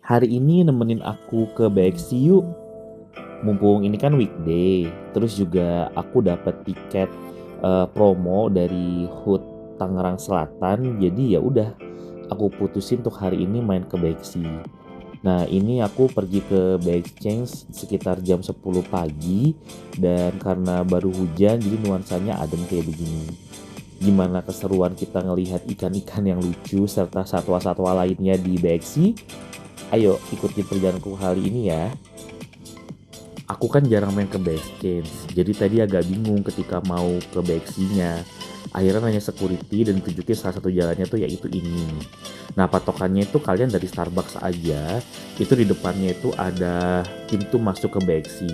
Hari ini nemenin aku ke BXC yuk. Mumpung ini kan weekday. Terus juga aku dapat tiket promo dari HUT Tangerang Selatan. Jadi ya udah, aku putusin untuk hari ini main ke BXC. Nah, ini aku pergi ke BXChange sekitar jam 10 pagi dan karena baru hujan jadi nuansanya adem kayak begini. Gimana keseruan kita ngelihat ikan-ikan yang lucu serta satwa-satwa lainnya di BXC? Ayo ikutin perjalananku kali ini ya. Aku kan jarang main ke Backchange, jadi tadi agak bingung ketika mau ke BXC-nya. Akhirnya nanya security dan tunjukin salah satu jalannya tuh yaitu ini. Nah, patokannya itu kalian dari Starbucks aja, itu di depannya itu ada pintu masuk ke BXC.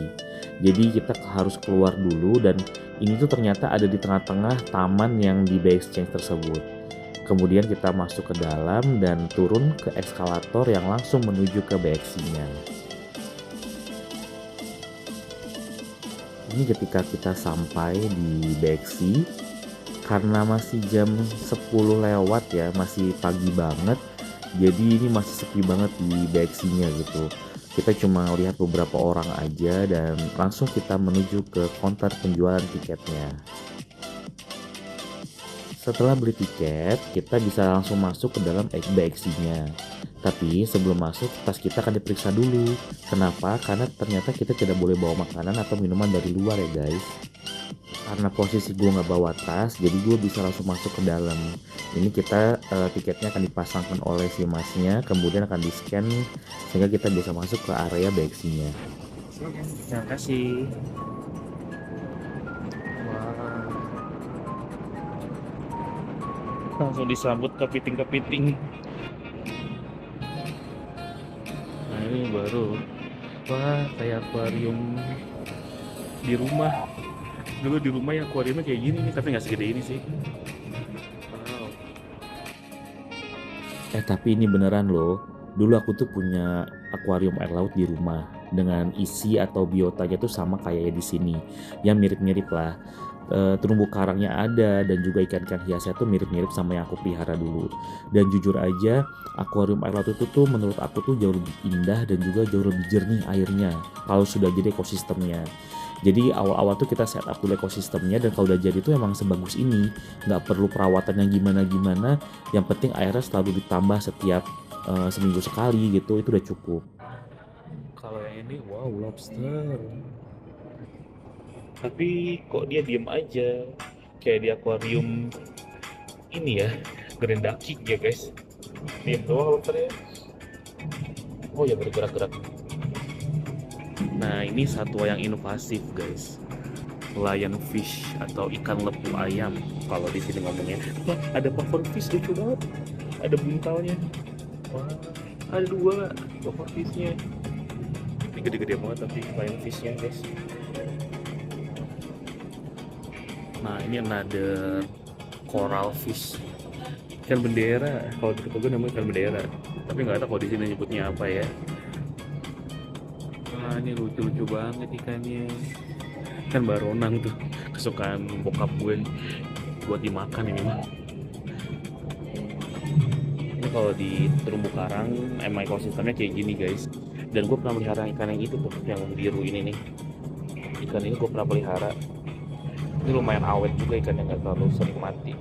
Jadi kita harus keluar dulu dan ini tuh ternyata ada di tengah-tengah taman yang di BXChange tersebut. Kemudian kita masuk ke dalam dan turun ke eskalator yang langsung menuju ke BXC-nya. Ini ketika kita sampai di BXC, karena masih jam 10 lewat ya, masih pagi banget. Jadi ini masih sepi banget di BXC-nya gitu. Kita cuma lihat beberapa orang aja dan langsung kita menuju ke counter penjualan tiketnya. Setelah beli tiket, kita bisa langsung masuk ke dalam BXC-nya. Tapi sebelum masuk, tas kita akan diperiksa dulu. Kenapa? Karena ternyata kita tidak boleh bawa makanan atau minuman dari luar ya guys. Karena posisi gue nggak bawa tas, jadi gue bisa langsung masuk ke dalam. Ini kita tiketnya akan dipasangkan oleh si masnya, kemudian akan di-scan sehingga kita bisa masuk ke area BXC-nya. Terima kasih. Wah, langsung disambut kepiting-kepiting. Nah, ini baru. Wah, kayak akuarium di rumah. Dulu di rumah ya akuariumnya kayak gini nih, tapi nggak segede ini sih. Wow. Tapi ini beneran loh. Dulu aku tuh punya akuarium air laut di rumah dengan isi atau biotanya tuh sama kayak di sini. Ya mirip-mirip lah. Terumbu karangnya ada dan juga ikan-ikan hiasnya tuh mirip-mirip sama yang aku pelihara dulu. Dan jujur aja, akuarium air laut itu tuh menurut aku tuh jauh lebih indah dan juga jauh lebih jernih airnya kalau sudah jadi ekosistemnya. Jadi awal-awal tuh kita set up dulu ekosistemnya dan kalau udah jadi tuh emang sebagus ini. Nggak perlu perawatan yang gimana-gimana, yang penting airnya selalu ditambah setiap seminggu sekali gitu, itu udah cukup. Kalau yang ini, wow, lobster. Tapi kok dia diem aja, kayak di akuarium ini ya, Grand Ducky ya guys. Diem doang lobsternya. Oh ya bergerak-gerak. Nah, ini satwa yang inovasif guys. Lionfish atau ikan lepu ayam kalau di sini ngomongnya. Wah, ada pufferfish lucu banget. Ada buntalnya. Wah, ada dua pufferfishnya. Ini gede-gede banget tapi lionfishnya guys. Nah, ini another coral fish. Ikan bendera. Kalau di tempat gue namanya ikan bendera. Tapi nggak tahu kalau di sini nyebutnya apa ya. Wah, ini lucu-lucu banget ikannya. Kan baronang tuh kesukaan bokap gue buat dimakan ini mah. Ini kalau di terumbu karang emang ekosistemnya kayak gini guys. Dan gue pernah pelihara ikan yang itu tuh, yang biru ini nih. Ikan ini gue pernah pelihara. Ini lumayan awet juga, ikan yang nggak terlalu sering mati.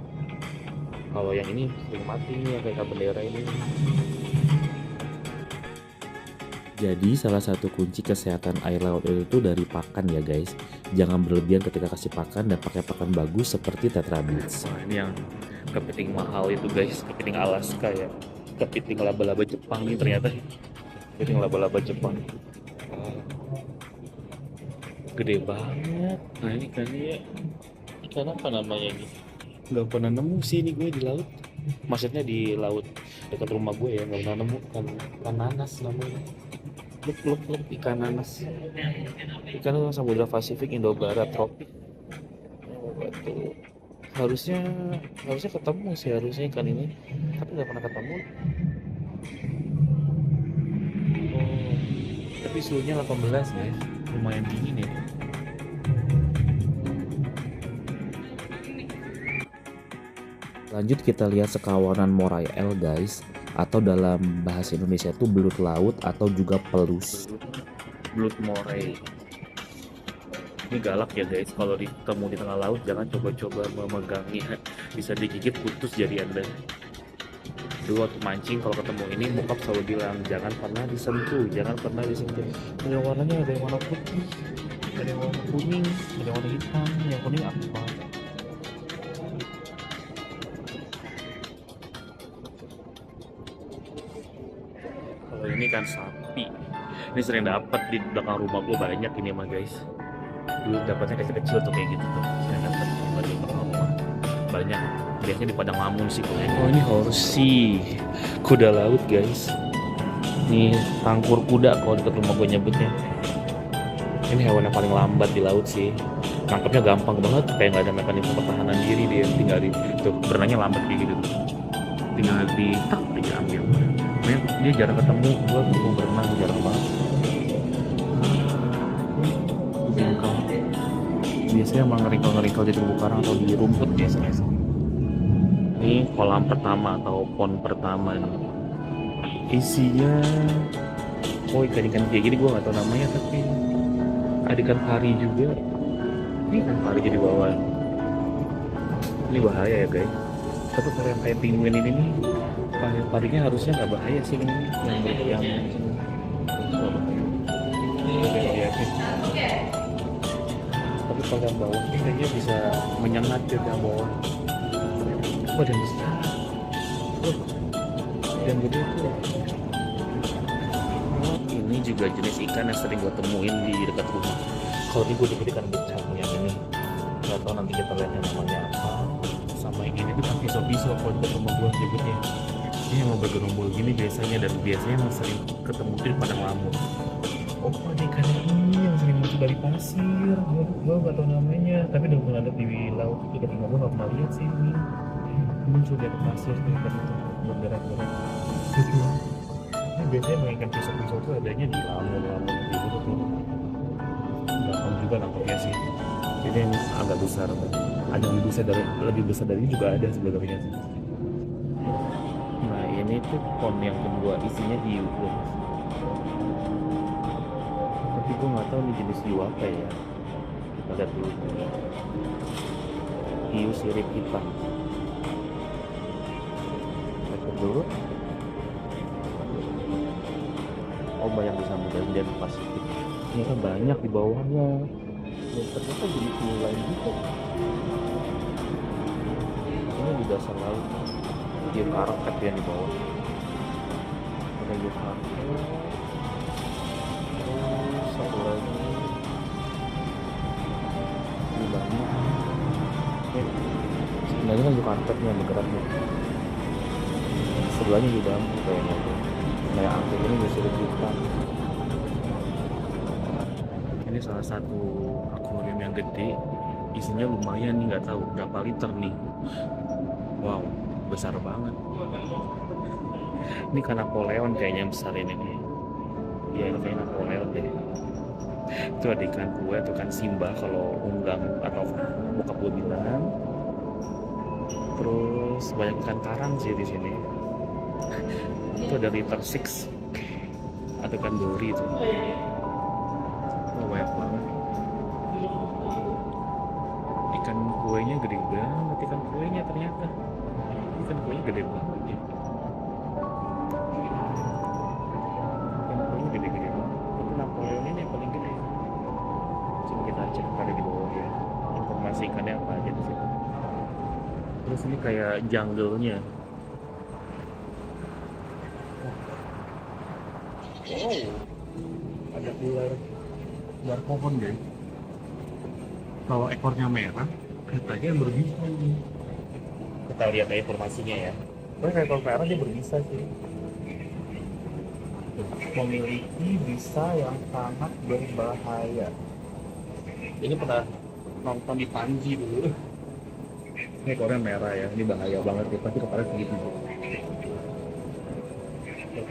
Kalau yang ini sering mati nih, yang kayak ikan bendera ini. Jadi salah satu kunci kesehatan air laut itu dari pakan ya guys. Jangan berlebihan ketika kasih pakan dan pakai pakan bagus seperti Tetra Beats. Wah, ini yang kepiting mahal itu guys, kepiting Alaska ya. Kepiting laba-laba Jepang nih ternyata. Kepiting laba-laba Jepang. Wah, gede banget. Nah ini ikannya, ikan apa namanya ini? Nggak pernah nemu sih ini gue di laut. Maksudnya di laut dekat rumah gue ya, nggak pernah nemu ikan nanas namanya. Luk ikan nanas. Ikan Samudra Pasifik Indo Barat tropik. Oh, batu. Harusnya harusnya ketemu sih harusnya ikan ini, tapi nggak pernah ketemu. Oh, tapi suhunya 18 guys, lumayan dingin ya. Lanjut kita lihat sekawanan morai L guys. atau dalam bahasa Indonesia itu belut laut atau juga pelus. Blood moray. Ini galak ya guys, kalau ditemu di tengah laut jangan coba-coba memegangnya, bisa digigit putus jari Anda. Dulu waktu mancing kalau ketemu ini bokap selalu bilang jangan pernah disentuh, jangan pernah disentuh. Ada warnanya, ada yang warna putih, ada yang warna kuning, ada yang warna hitam, yang kuning apa? Kalau ini kan sapi, ini sering dapat di belakang rumah gue banyak ini mah guys. Dulu dapatnya kecil-kecil tuh kayak gitu tuh, saya dapat di belakang rumah banyak. Biasanya di padang lamun sih. Oh ini horsey, kuda laut guys. Ini tangkur kuda kalau dekat rumah gue nyebutnya. Ini hewan yang paling lambat di laut sih. Nangkepnya gampang banget, kayak nggak ada mekanisme pertahanan diri, dia tinggal di tuh berenangnya lambat kayak gitu. Tinggal di tak diambil. Dia jarang ketemu, gue mau berenang jarang banget. Jengkal. Biasanya emang ngeringkel-ngeringkel di terumbu karang atau di rumput biasanya. Ini kolam pertama atau pond pertama nih. Isinya ikan-ikan kayak gini gue nggak tahu namanya, tapi ada ikan pari juga. Ini ikan pari jadi bawah. Ini bahaya ya guys. Tapi kalau yang kayak penguin ini nih, parinya harusnya nggak bahaya sih ini. Yang tapi kalau yang bawah ini kayaknya bisa menyengat ke yang bawah. Oh, dan besar. Oh, dan gede tuh. Oh, ini juga jenis ikan yang sering gue temuin di dekat rumah. Kalau ini gue dikit ikan becak yang ini. Gak tau nanti kita lihat yang namanya apa. Sama yang ini tuh kan pisau-pisau kalau dekat rumah gue nyebutnya. Ini yang mau bergerombol gini biasanya, dan biasanya yang sering ketemu di padang lamun. Oh, ada ikan ini yang sering muncul dari pasir. Gue gak tau namanya, tapi udah pernah ada di laut itu dekat rumah gue, gak pernah lihat sih ini. Muncul dari pasir tuh ikan itu bergerak-gerak. Ini biasanya ikan pisau-pisau tuh adanya di lamun-lamun gitu tuh. Gampang juga nangkepnya sih. Ini yang agak besar, ada yang lebih besar dari ini juga ada sebenarnya. Nah ini tuh pond yang kedua, isinya hiu guys. Tapi gue nggak tahu nih jenis hiu apa ya. Kita lihat dulu. Hiu sirip hitam. Lihat dulu. Oh, banyak di Samudra dan Pasifik. Ternyata banyak di bawahnya. Dan ternyata jadi hiu lain juga. Ini di dasar laut. Hiu karpet yang di bawah. Ada hiu karpet. Terus satu lagi. Ini banyak. Sebenarnya kan hiu karpetnya yang bergeraknya. Sebelahnya hiu bambu kayaknya tuh. Kayak angkut ini bisa kita. Ini salah satu akuarium yang gede, isinya lumayan nih, nggak tahu berapa liter nih. Wow, besar banget. Ini kan Napoleon kayaknya yang besar ini nih. Iya, ini kayak Napoleon deh. Itu ada ikan kue atau ikan Simba kalau unggang atau bokap gue bilang. Terus banyak ikan karang sih di sini. Itu ada litter 6, ada ikan dori itu. Oh, banyak banget. Ikan kuenya gede banget, ikan kuenya ternyata. Ikan kuenya gede banget ya. Ikan kuenya gede-gede banget. Tapi Napoleon ini yang paling gede. Coba kita cek ada di bawah ya. Informasi ikannya apa aja di situ. Terus ini kayak jungle-nya. Wow, ada ular pohon guys. Kalau ekornya merah, katanya berbisa. Kita lihat aja informasinya ya. Tapi ekor merah dia berbisa sih. Memiliki bisa yang sangat berbahaya. Ini pernah nonton di Panji dulu. Ini ekornya merah ya, ini bahaya banget ya. Pasti kepala segitu. Terus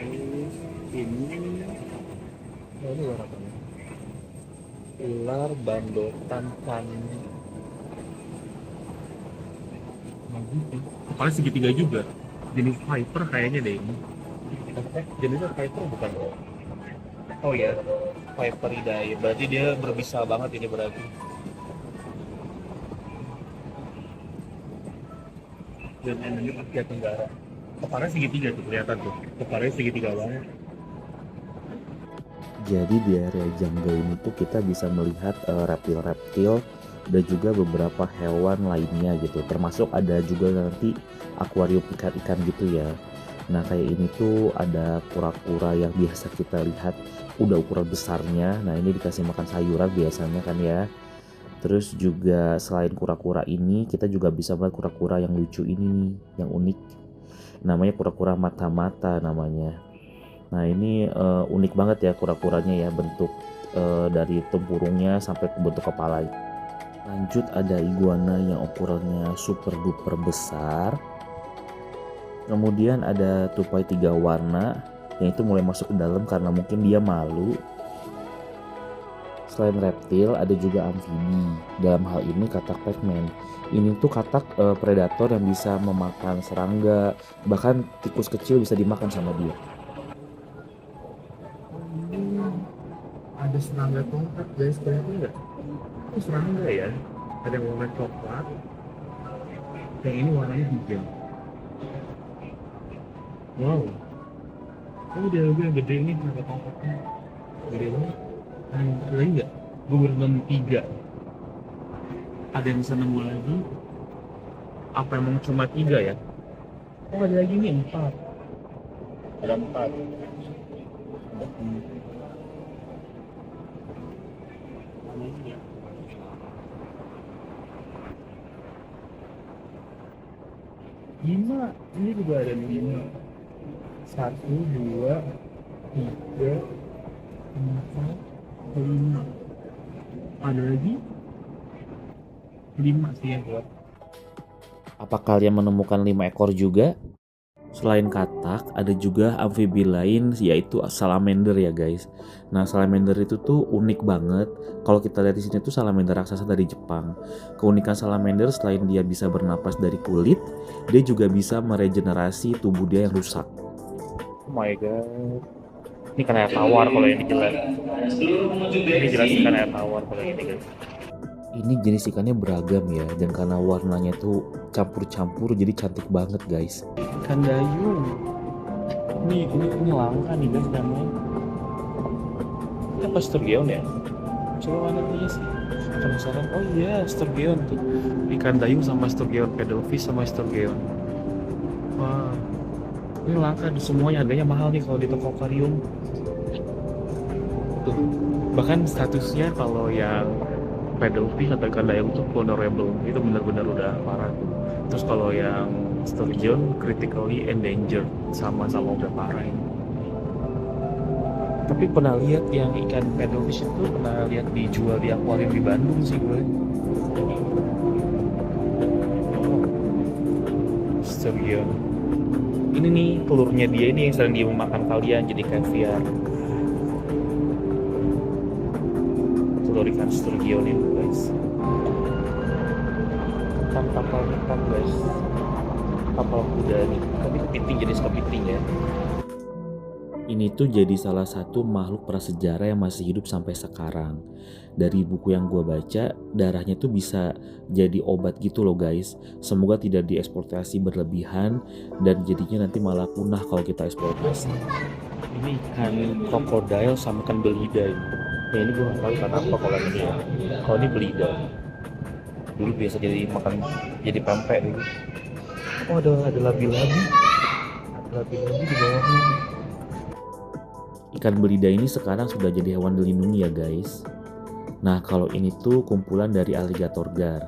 ini ular apa nih? Ular bandotan kami. Kepala segitiga juga. Jenis viper kayaknya deh ini. Jenisnya Viper bukan? Oh iya, Viperidae. Berarti dia berbisa banget ini berarti. Dan endemik Asia Tenggara. Kepalanya segitiga tuh kelihatan tuh. Kepalanya segitiga banget. Jadi di area jungle ini tuh kita bisa melihat reptil-reptil dan juga beberapa hewan lainnya gitu. Termasuk ada juga nanti akuarium ikan-ikan gitu ya. Nah kayak ini tuh ada kura-kura yang biasa kita lihat udah ukuran besarnya. Nah ini dikasih makan sayuran biasanya kan ya. Terus juga selain kura-kura ini kita juga bisa melihat kura-kura yang lucu ini nih, yang unik. Namanya kura-kura mata-mata namanya. Nah ini unik banget ya kura-kuranya ya, bentuk dari tempurungnya sampai ke bentuk kepala. Lanjut ada iguana yang ukurannya super duper besar. Kemudian ada tupai 3 warna yang itu mulai masuk ke dalam karena mungkin dia malu. Selain reptil ada juga amfibi. Dalam hal ini katak Pac-Man. Ini tuh katak predator yang bisa memakan serangga, bahkan tikus kecil bisa dimakan sama dia. Ada serangga tongkat guys, kelihatan nggak? Itu serangga ya. Ada yang warna coklat. Yang ini warnanya hijau. Wow. Oh dia lebih yang gede ini serangga tongkatnya. Gede banget. Ada lagi nggak? Gue baru nemu 3. Ada yang bisa nemu lagi? Apa emang cuma 3 ya? Oh ada lagi nih 4. Ada 4. Lima, ini juga ada 5. 1, 2, 3, 4, 5. Ada lagi 5 sih yang buat. Apa kalian menemukan 5 ekor juga? Selain katak, ada juga amfibi lain yaitu salamander ya guys. Nah, salamander itu tuh unik banget. Kalau kita lihat di sini tuh salamander raksasa dari Jepang. Keunikan salamander selain dia bisa bernapas dari kulit, dia juga bisa meregenerasi tubuh dia yang rusak. Oh my god. Ini kan air tawar kalau ini jelas. Ini jelas kan air tawar kalau ini guys. Ini jenis ikannya beragam ya, dan karena warnanya tuh campur-campur jadi cantik banget guys. Ikan dayung. Ini langka nih guys namanya. Ini apa sturgeon ya? Coba mana dia sih? Penasaran. Oh iya, sturgeon tuh. Ikan dayung sama sturgeon, paddlefish sama sturgeon. Wah. Ini langka, semuanya harganya mahal nih kalau di toko akuarium. Tuh. Bahkan statusnya kalau yang paddlefish atau ikan dayung tuh vulnerable, itu benar-benar udah parah tuh. Terus kalau yang sturgeon critically endangered, sama-sama udah parah ini. Tapi pernah lihat yang ikan paddlefish itu pernah lihat dijual di akuarium di Bandung sih gue. Sturgeon. Ini nih telurnya dia ini yang sering dia memakan kalian jadi caviar. Telur ikan sturgeon itu guys. Kan kapal hitam guys. Kapal kuda nih. Tapi kepiting, jenis kepiting ya. Ini tuh jadi salah satu makhluk prasejarah yang masih hidup sampai sekarang. Dari buku yang gue baca, darahnya tuh bisa jadi obat gitu loh guys. Semoga tidak dieksploitasi berlebihan dan jadinya nanti malah punah kalau kita eksploitasi. Ini ikan krokodil sama ikan belida ini. Ya ini gue gak tahu ikan apa kalau ini ya. Kalau ini belida. Dulu biasa jadi makan, jadi pempek gitu. Oh ada labi-labi. Ada labi-labi di bawahnya. Ikan belida ini sekarang sudah jadi hewan dilindungi ya guys. Nah kalau ini tuh kumpulan dari alligator gar,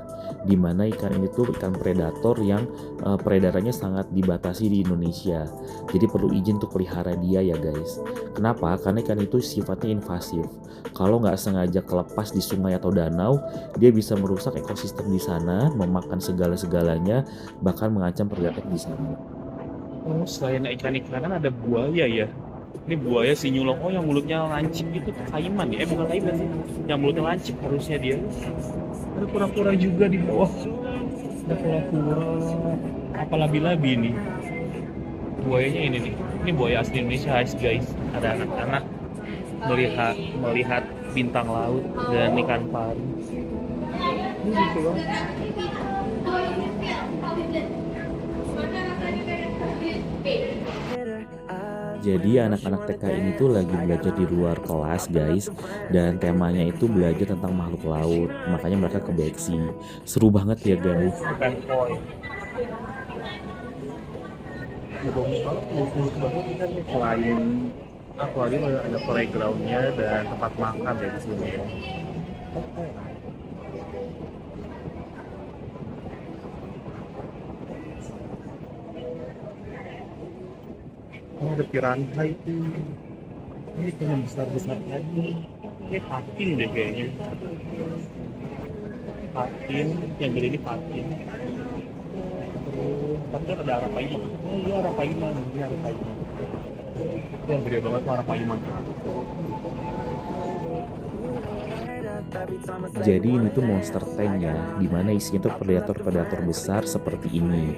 dimana ikan ini tuh ikan predator yang peredarannya sangat dibatasi di Indonesia. Jadi perlu izin untuk pelihara dia ya guys. Kenapa? Karena ikan itu sifatnya invasif. Kalau nggak sengaja kelepas di sungai atau danau, dia bisa merusak ekosistem di sana, memakan segala-segalanya, bahkan mengancam pergerakan di sana. Oh selain ikan-ikanan ada buaya ya. Ini buaya sinyulong, oh yang mulutnya lancip itu kaiman ya? Bukan kaiman sih, yang mulutnya lancip harusnya dia. Ada kura-kura juga di bawah. Ada kura-kura. Apa labi-labi ini? buayanya ini buaya asli Indonesia guys. Ada anak-anak melihat melihat bintang laut dan ikan pari. Ini lucu banget. Jadi anak-anak TK ini tuh lagi belajar di luar kelas guys. Dan temanya itu belajar tentang makhluk laut. Makanya mereka ke Beksi. Seru banget ya guys. Ikan koi. Mulus banget kan nih. Selain akuarium ada playgroundnya dan tempat makan ya di sini ya. Oh, ada piranha itu. Ini yang besar-besar lagi. Ini patin deh kayaknya. Patin, yang gede ini patin. Terus, tapi ada arapaima. Oh iya arapaima, ini arapaima. Itu yang gede banget tuh arapaima. Jadi ini tuh monster tank ya, dimana isinya tuh predator-predator besar seperti ini.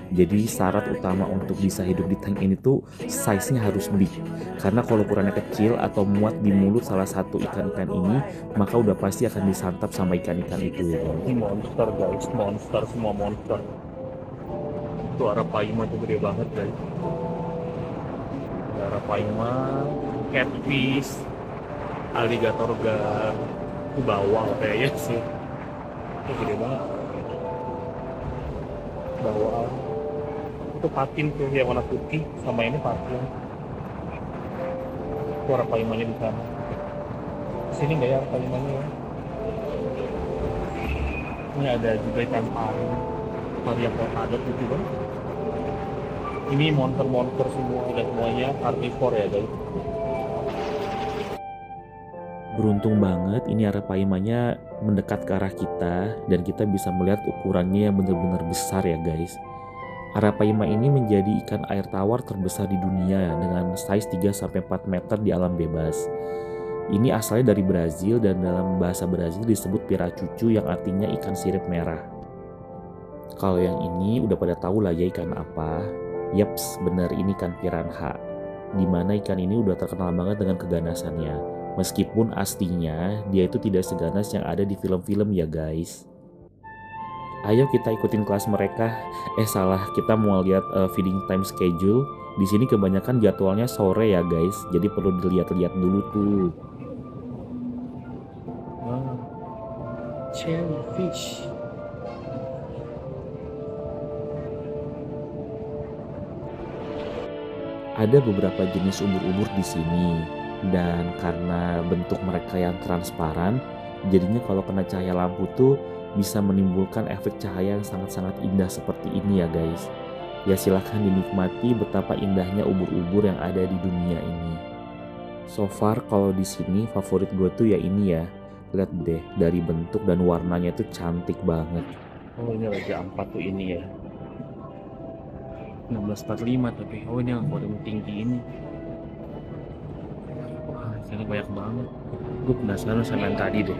Jadi syarat utama untuk bisa hidup di tank ini tuh size-nya harus big. Karena kalau ukurannya kecil atau muat di mulut salah satu ikan-ikan ini, maka udah pasti akan disantap sama ikan-ikan itu ya. Ini monster guys, monster, semua monster. Itu arapaima tuh gede banget guys. Ada arapaima, catfish, alligator gar, itu bawal kayaknya sih. Itu gede banget. Bawal. Itu patin tuh yang warna putih, sama ini patin. Itu arapaimanya di sana. Sini nggak ya arapaimanya ya? Ini ada juga ikan pari, varian polkadot gitu kan. Ini monster-monster semua dan semuanya karnivore ya guys. Beruntung banget ini arapaimanya mendekat ke arah kita dan kita bisa melihat ukurannya yang benar-benar besar ya guys. Arapaima ini menjadi ikan air tawar terbesar di dunia dengan size 3-4 meter di alam bebas. Ini asalnya dari Brazil dan dalam bahasa Brazil disebut piracucu yang artinya ikan sirip merah. Kalau yang ini udah pada tahu lah ya ikan apa. Yaps, bener ini ikan piranha. Dimana ikan ini udah terkenal banget dengan keganasannya. Meskipun aslinya dia itu tidak seganas yang ada di film-film ya guys. Ayo kita ikutin kelas mereka. Salah, kita mau lihat feeding time schedule. Di sini kebanyakan jadwalnya sore ya guys. Jadi perlu dilihat-lihat dulu tuh. Wow. Jellyfish. Ada beberapa jenis ubur-ubur di sini. Dan karena bentuk mereka yang transparan, jadinya kalau kena cahaya lampu tuh bisa menimbulkan efek cahaya yang sangat-sangat indah seperti ini ya guys. Ya silahkan dinikmati betapa indahnya ubur-ubur yang ada di dunia ini. So far kalau di sini favorit gue tuh ya ini ya. Lihat deh, dari bentuk dan warnanya tuh cantik banget. Oh ini Raja Ampat tuh ini ya. 1645 tapi. Oh ini akuarium tinggi ini. Wah ini banyak banget. Gue penasaran sama yang tadi deh.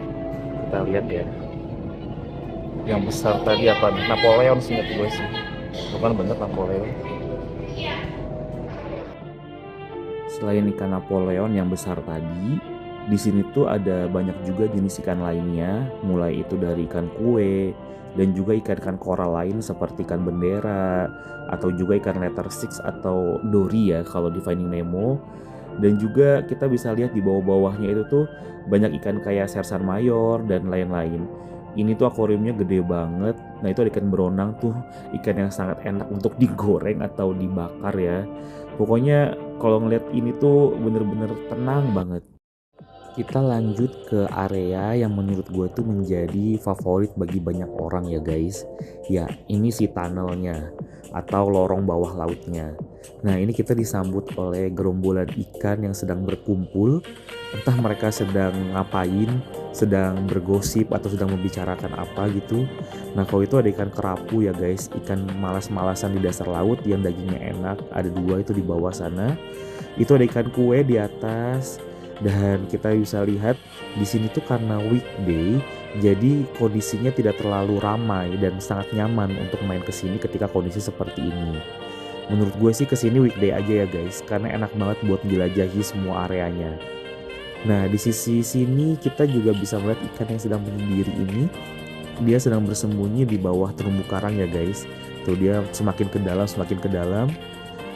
Kita lihat ya. Yang besar tadi apa? Napoleon sih ingat gue sih. Bukan bener Napoleon. Selain ikan Napoleon yang besar tadi, di sini tuh ada banyak juga jenis ikan lainnya, mulai itu dari ikan kue dan juga ikan-ikan koral lain seperti ikan bendera atau juga ikan letter six atau dori ya kalau di Finding Nemo. Dan juga kita bisa lihat di bawah-bawahnya itu tuh banyak ikan kayak sersan mayor dan lain-lain. Ini tuh akuariumnya gede banget. Nah itu ada ikan beronang tuh, ikan yang sangat enak untuk digoreng atau dibakar ya. Pokoknya kalau ngeliat ini tuh bener-bener tenang banget. Kita lanjut ke area yang menurut gue tuh menjadi favorit bagi banyak orang ya guys. Ya ini si tunnelnya atau lorong bawah lautnya. Nah ini kita disambut oleh gerombolan ikan yang sedang berkumpul. Entah mereka sedang ngapain, sedang bergosip atau sedang membicarakan apa gitu. Nah kalau itu ada ikan kerapu ya guys, ikan malas-malasan di dasar laut yang dagingnya enak. Ada 2 itu di bawah sana. Itu ada ikan kue di atas. Dan kita bisa lihat di sini tuh karena weekday, jadi kondisinya tidak terlalu ramai dan sangat nyaman untuk main ke sini ketika kondisi seperti ini. Menurut gue sih kesini weekday aja ya guys, karena enak banget buat menjelajahi semua areanya. Nah di sisi sini kita juga bisa melihat ikan yang sedang menyendiri ini. Dia sedang bersembunyi di bawah terumbu karang ya guys. Tuh dia semakin ke dalam, semakin ke dalam.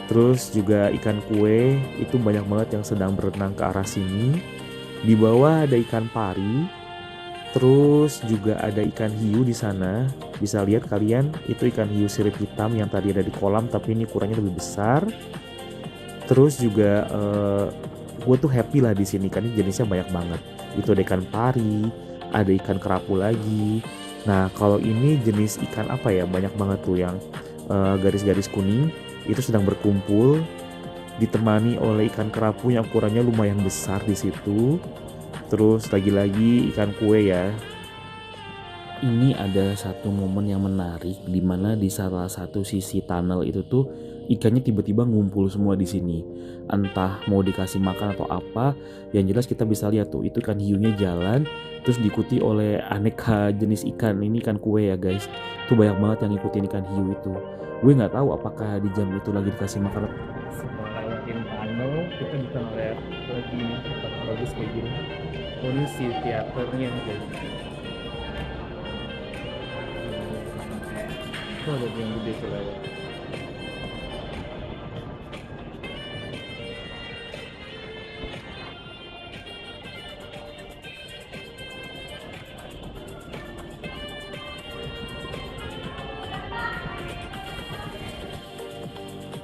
Terus juga ikan kue itu banyak banget yang sedang berenang ke arah sini. Di bawah ada ikan pari. Terus juga ada ikan hiu di sana. Bisa lihat kalian, itu ikan hiu sirip hitam yang tadi ada di kolam, tapi ini ukurannya lebih besar. Terus juga gue tuh happy lah di sini karena jenisnya banyak banget. Itu ada ikan pari, ada ikan kerapu lagi. Nah kalau ini jenis ikan apa ya? Banyak banget tuh yang garis-garis kuning. Itu sedang berkumpul, ditemani oleh ikan kerapu yang ukurannya lumayan besar di situ. Terus lagi-lagi ikan kue ya. Ini ada satu momen yang menarik di mana di salah satu sisi tunnel itu tuh ikannya tiba-tiba ngumpul semua di sini. Entah mau dikasih makan atau apa, yang jelas kita bisa lihat tuh itu ikan hiunya jalan terus diikuti oleh aneka jenis ikan. Ini ikan kue ya guys. Tuh banyak banget yang ngikutin ikan hiu itu. Gue nggak tahu apakah di jam itu lagi dikasih makan. Setelah lewatin tunnel, kita bisa ngeliat lagi tempat bagus kayak gini. Oh ini si teaternya nih. Oh ada yang gede tuh lewat.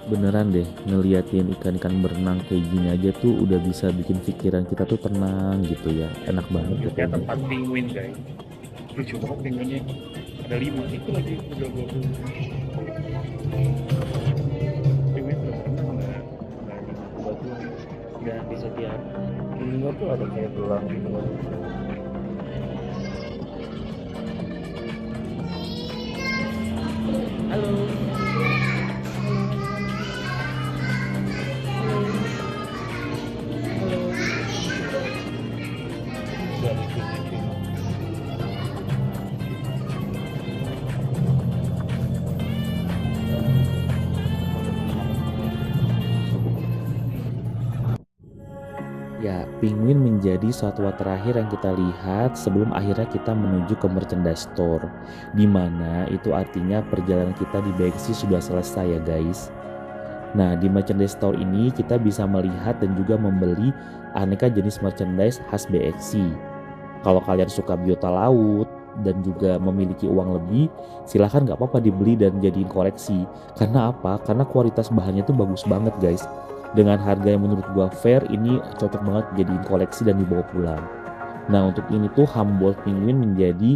Beneran deh, ngeliatin ikan-ikan berenang kayak gini aja tuh udah bisa bikin pikiran kita tuh tenang gitu ya. Enak banget gitu. Kayak tempat penguin guys. Lucu banget penguinnya. Ada 5 itu lagi udah gue. Penguin udah pernah nggak di batuan dan di setiap ininya tuh ada kayak gelang gitu. Halo. Ya, penguin menjadi satwa terakhir yang kita lihat sebelum akhirnya kita menuju ke merchandise store. Dimana itu artinya perjalanan kita di BXC sudah selesai ya guys. Nah, di merchandise store ini kita bisa melihat dan juga membeli aneka jenis merchandise khas BXC. Kalau kalian suka biota laut dan juga memiliki uang lebih, silahkan nggak apa-apa dibeli dan jadiin koleksi. Karena apa? Karena kualitas bahannya tuh bagus banget guys. Dengan harga yang menurut gua fair, ini cocok banget jadiin koleksi dan dibawa pulang. Nah untuk ini tuh Humboldt Penguin menjadi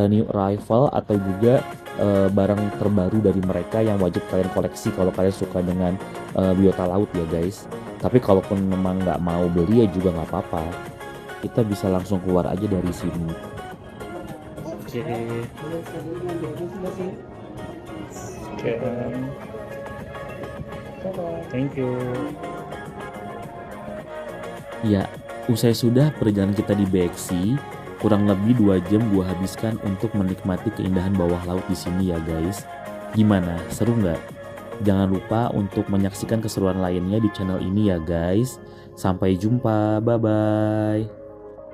new arrival atau juga barang terbaru dari mereka yang wajib kalian koleksi kalau kalian suka dengan biota laut ya guys. Tapi kalaupun memang nggak mau beli ya juga nggak apa-apa. Kita bisa langsung keluar aja dari sini. Oke. Thank you. Ya, usai sudah perjalanan kita di BXC, kurang lebih 2 jam gua habiskan untuk menikmati keindahan bawah laut di sini ya guys. Gimana? Seru nggak? Jangan lupa untuk menyaksikan keseruan lainnya di channel ini ya guys. Sampai jumpa, bye-bye.